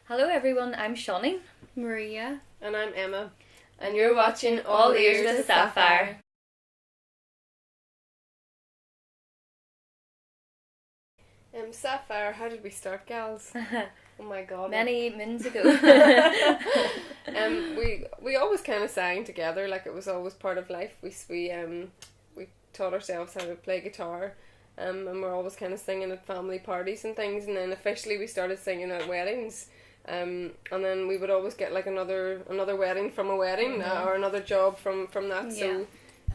Hello everyone, I'm Shauneen. Maria. And I'm Emma. And you're watching All Ears with Saffyre. Saffyre, how did we start, gals? Oh my god. Many moons ago. We always kind of sang together, like it was always part of life. We taught ourselves how to play guitar, and we're always kind of singing at family parties and things, and then officially we started singing at weddings. And then we would always get like another wedding from a wedding, or another job from that. So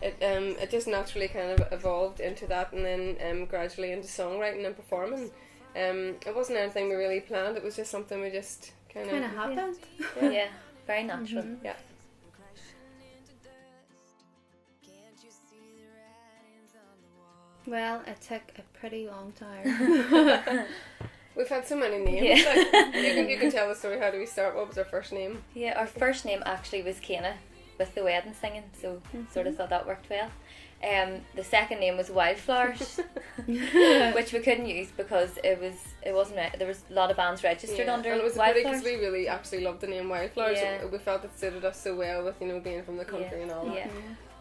it just naturally kind of evolved into that, and then gradually into songwriting and performing. It wasn't anything we really planned. It was just something we just kind of happened. Yeah, very natural. Mm-hmm. Yeah. Well, it took a pretty long time. We've had so many names. Yeah. Like, you can tell the story. How do we start? What was our first name? Yeah, our first name actually was Kena, with the wedding singing, so sort of thought that worked well. The second name was Wildflowers, which we couldn't use because it wasn't there was a lot of bands registered under and it was Wildflowers. because we really actually loved the name Wildflowers. Yeah. We felt it suited us so well with being from the country and all that. Yeah.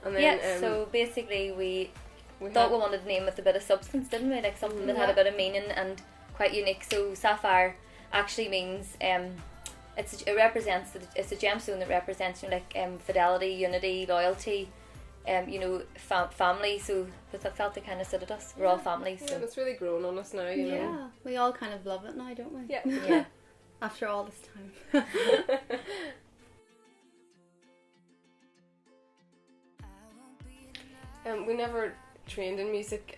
And then So basically we thought we wanted a name with a bit of substance, didn't we? Like something that had a bit of meaning and quite unique. So Saffyre actually means it's a gemstone that represents fidelity, unity, loyalty, family. So I felt it kind of suited us. We're all family. So. Yeah, and it's really grown on us now. You know. Yeah, we all kind of love it now, don't we? Yeah. Yeah. After all this time. We never trained in music.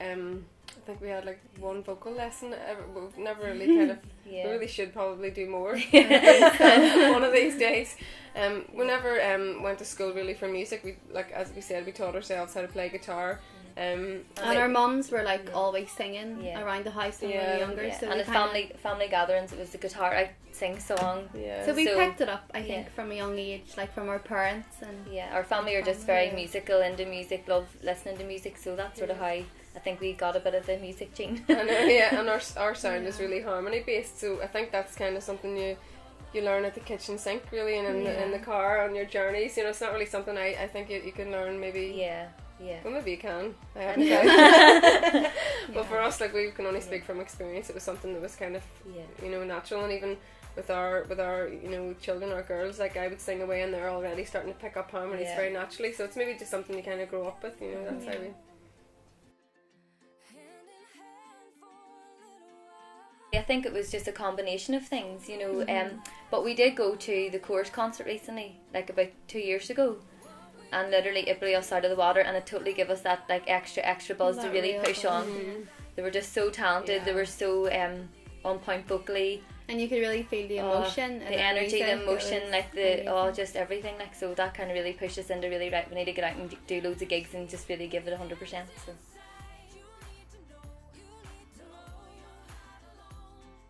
I think we had like one vocal lesson. We've never really kind of. Yeah. We really should probably do more one of these days. We never went to school really for music. We, like as we said, we taught ourselves how to play guitar. And our mums were like always singing around the house when we were younger. Yeah. So and at family gatherings, it was the guitar sing song. Yeah. So we picked it up, I think, from a young age, like from our parents and. Yeah, our family are just very musical, into music, love listening to music. So that's sort of how I think we got a bit of the music gene. And our sound is really harmony based. So I think that's kind of something you learn at the kitchen sink really, and in the car on your journeys. It's not really something I think you can learn maybe. Yeah. Well, maybe you can. I haven't tried. But for us, like we can only speak from experience. It was something that was kind of natural, and even with our children or girls, like I would sing away and they're already starting to pick up harmonies very naturally. So it's maybe just something you kind of grow up with. That's how we. I think it was just a combination of things, but we did go to the Coors concert recently, like about 2 years ago, and literally it blew us out of the water, and it totally gave us that like extra buzz to really push on. They were just so talented, they were so on point vocally, and you could really feel the emotion, the energy, the emotion, just everything, like, so that kind of really pushed us into really, right, we need to get out and do loads of gigs and just really give it 100%.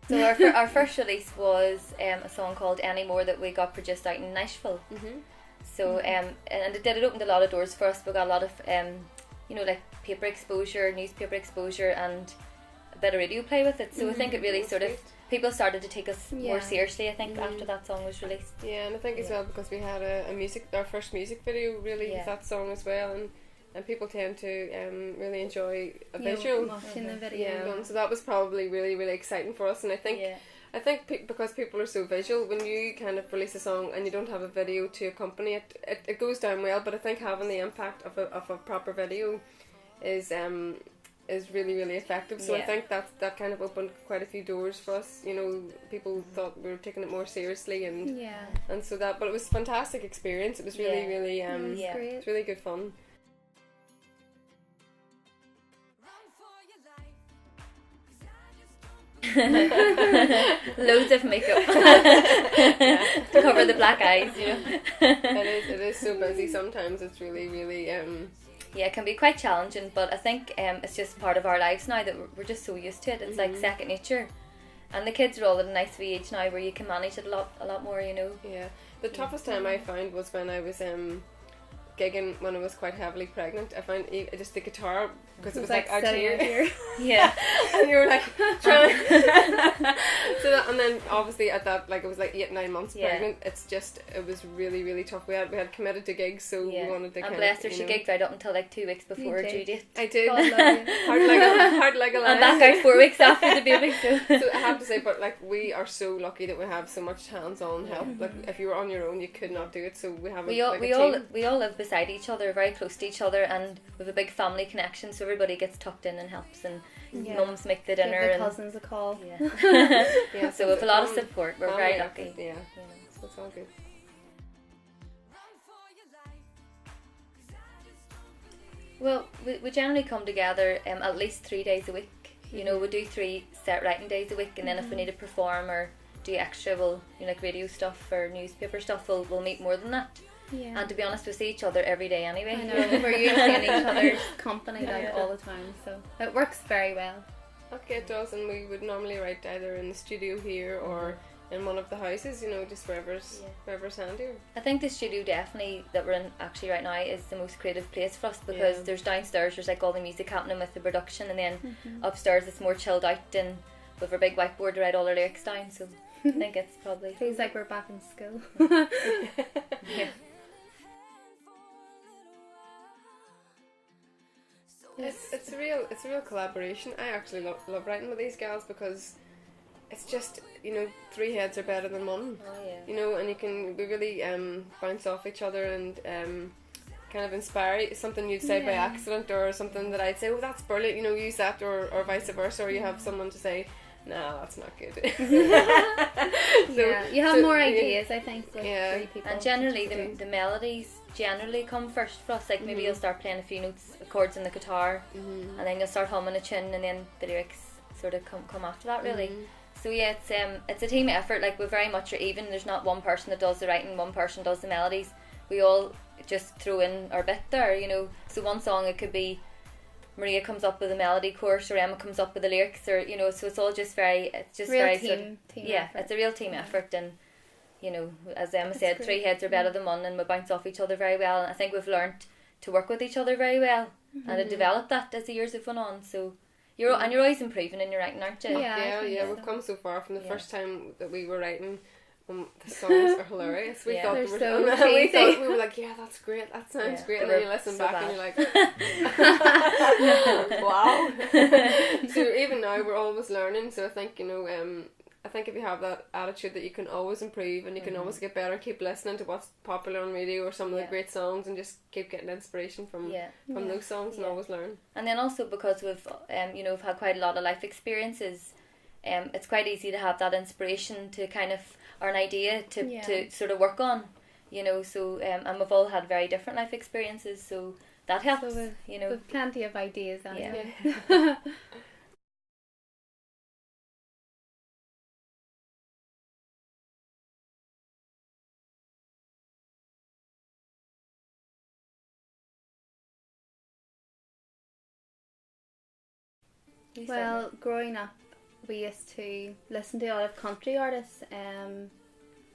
So our first release was a song called Anymore that we got produced out in Nashville. So and it opened a lot of doors for us. We got a lot of like paper exposure, newspaper exposure, and a bit of radio play with it. So I think it really sort of people started to take us more seriously, I think, after that song was released. Yeah, and I think as well because we had our first music video really with that song as well, and people tend to really enjoy a visual. Watching the video. Yeah, so that was probably really, really exciting for us, and I think because people are so visual, when you kind of release a song and you don't have a video to accompany it, it goes down well. But I think having the impact of a proper video is really, really effective. So I think that kind of opened quite a few doors for us. People thought we were taking it more seriously, and so that. But it was a fantastic experience. It was really, really it was really good fun. Loads of makeup to cover the black eyes, It is so busy sometimes. It's really, really it can be quite challenging, but I think it's just part of our lives now that we're just so used to it. It's like second nature, and the kids are all at a nice wee age now where you can manage it a lot more. Yeah, the toughest time I found was when I was gigging when I was quite heavily pregnant. I found just the guitar because it was like out here. Yeah. And you were like trying so that, and then obviously at that, like, it was like 8-9 months pregnant. It was really, really tough. We had committed to gigs, so we wanted to and bless her, she gigged right up until like 2 weeks before her due date. I did. Hard like a lion. And back out 4 weeks after the baby. So I have to say, but like, we are so lucky that we have so much hands-on help. Like, if you were on your own, you could not do it. So we have we all live beside each other, very close to each other, and we have a big family connection. So everybody gets tucked in and helps, and mums make the dinner, give the cousins a call. Yeah. So we have a lot of support. We're very lucky. Yeah. So it's all good. Well, we generally come together at least 3 days a week. You know, we do 3 set writing days a week, and then if we need to perform or do extra, we'll, you know, like radio stuff or newspaper stuff, we'll meet more than that. Yeah. And to be honest, we see each other every day anyway. I know, we're usually in each other's company all the time, so it works very well. Okay, it does, and we would normally write either in the studio here or in one of the houses, you know, just wherever's handy. I think the studio definitely that we're in actually right now is the most creative place for us, because there's downstairs, there's like all the music happening with the production, and then upstairs it's more chilled out, and with our big whiteboard to write all our lyrics down, so I think it's probably... Feels like we're back in school. Yeah. It's a real collaboration. I actually love writing with these gals, because it's just, you know, 3 heads are better than one. Oh yeah. You know, and we really bounce off each other and kind of inspire something you'd say by accident, or something that I'd say, oh, that's brilliant, you know, use that, or vice versa, or you have someone to say, no, that's not good. You have more ideas, I think, with 3 people. And generally the melodies generally come first for us. Like maybe you'll start playing a few notes, chords in the guitar, and then you'll start humming a tune, and then the lyrics sort of come after that, really. So yeah, it's a team effort. Like, we very much are even. There's not one person that does the writing, one person does the melodies. We all just throw in our bit there, you know. So one song, it could be Maria comes up with a melody course, or Emma comes up with the lyrics, or, you know, so it's all just very, it's just real very team effort. It's a real team effort, and, you know, as Emma said, great. 3 heads are better than one, and we bounce off each other very well, and I think we've learnt to work with each other very well, and to develop that as the years have gone on. So you're always improving in your writing, aren't you? Yeah, we've come so far from the first time that we were writing. The songs are hilarious. We thought they were so we were like, yeah, that's great, that sounds great, and then you listen back and you're like, wow. So even now we're always learning. So I think, you know, I think if you have that attitude that you can always improve, and you can always get better, and keep listening to what's popular on radio or some of the great songs, and just keep getting inspiration from those songs, and always learn. And then also, because we've you know, we've had quite a lot of life experiences, it's quite easy to have that inspiration to kind of, or an idea to sort of work on, you know. So and we've all had very different life experiences, so that helps. So you know, we've plenty of ideas anyway. Well, growing up, we used to listen to a lot of country artists.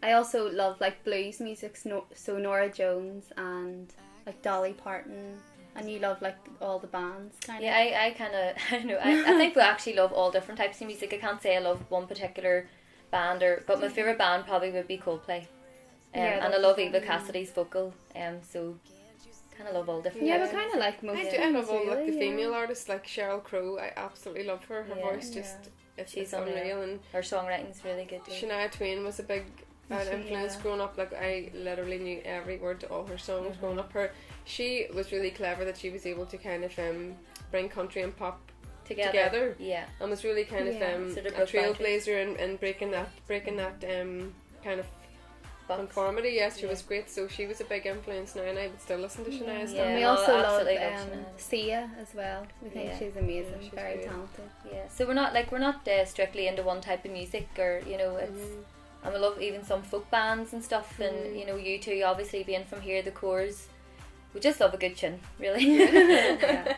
I also love like blues music, so Norah Jones and like Dolly Parton. And you love like all the bands, kind of. Yeah, I kind of, I don't know. I think we actually love all different types of music. I can't say I love one particular band, but my favourite band probably would be Coldplay. And I love Eva Cassidy's vocal. So kind of love all different. Yeah, but kind of like most. I love all like the female artists, like Sheryl Crow. I absolutely love her. Her voice she's unreal, and her songwriting's really good too. Shania Twain was a big influence growing up. Like, I literally knew every word to all her songs growing up. She was really clever that she was able to kind of bring country and pop together. Yeah, and was really kind of sort of a trailblazer in breaking that kind of conformity. Yes, she was great. So she was a big influence now, and I would still listen to Shania stuff. And we also love Sia as well. We think she's amazing, she's very talented. Yeah, so we're not strictly into one type of music, or, you know, it's and we love even some folk bands and stuff, and, you know, you two obviously being from here, the Cores, we just love a good tune, really. Yeah.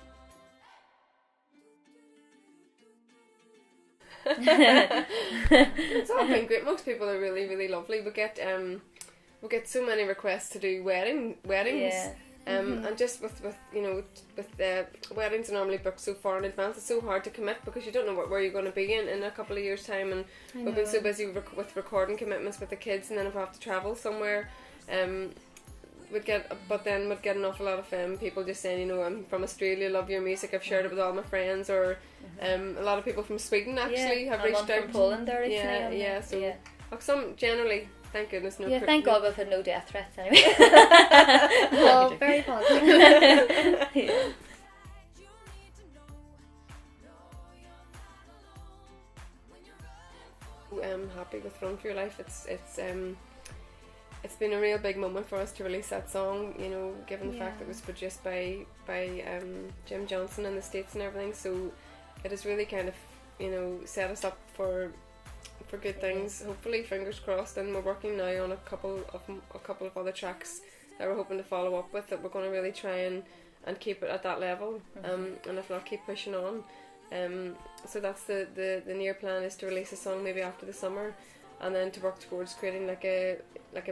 It's all been great. Most people are really, really lovely. We get so many requests to do weddings. And just with weddings are normally booked so far in advance, it's so hard to commit because you don't know where you're going to be in a couple of years' time, and we've been so busy with recording commitments with the kids, and then if I have to travel somewhere, we'd get an awful lot of people just saying, you know, I'm from Australia, love your music, I've shared it with all my friends, or a lot of people from Sweden actually have reached out. From Poland there recently. Some generally, thank goodness, no. Thank God we've had no death threats anyway. Well, very positive. I'm happy with Run for Your Life. It's been a real big moment for us to release that song, you know, given the fact that it was produced by Jim Jonsin in the States and everything, so it has really kind of, you know, set us up for good things, hopefully, fingers crossed. And we're working now on a couple of other tracks that we're hoping to follow up with, that we're going to really try and keep it at that level, and if not, keep pushing on. So that's the near plan, is to release a song maybe after the summer, and then to work towards creating like a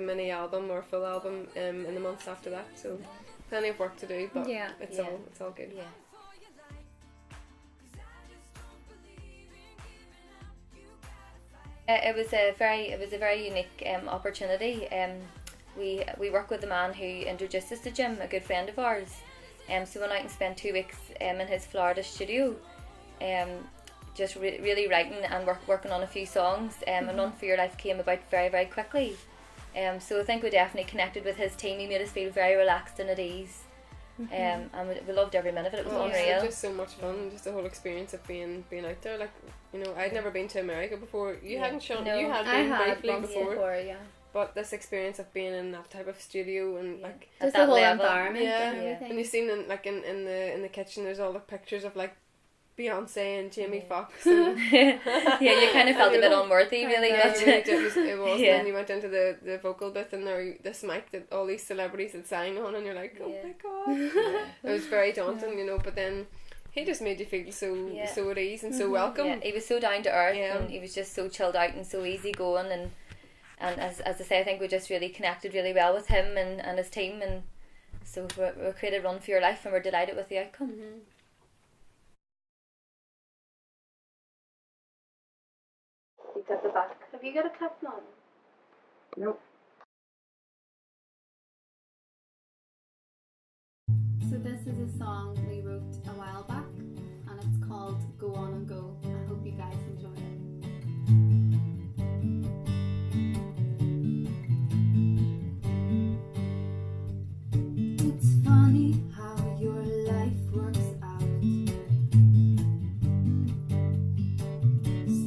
mini album or a full album in the months after that. So plenty of work to do, but it's all good. Yeah. It was a very unique opportunity. We work with a man who introduced us to Jim, a good friend of ours. So we went out and spent 2 weeks in his Florida studio, just really writing and working on a few songs. And Run for Your Life came about very, very quickly. So I think we definitely connected with his team. He made us feel very relaxed and at ease. And we loved every minute of it. It was unreal. It was just so much fun, just the whole experience of being out there. Like, you know, I'd never been to America before. You hadn't, Shaun? No, you had been briefly before. But this experience of being in that type of studio and like just the whole environment, and everything. And you've seen in the kitchen, there's all the pictures of like Beyonce and Jamie Foxx. And you kind of felt a bit unworthy, really. It was. And then you went into the vocal bit, and this mic that all these celebrities had sang on, and you're like, oh my god. It was very daunting, you know. But then he just made you feel so at ease and so welcome. Yeah, he was so down to earth, and he was just so chilled out and so easy going, and as I say, I think we just really connected really well with him and his team, and so we created Run for Your Life, and we're delighted with the outcome. At the back. Have you got a clip on? Nope. So this is a song we wrote a while back, and it's called Go On and Go. I hope you guys enjoy it. It's funny how your life works out.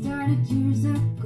Started years ago.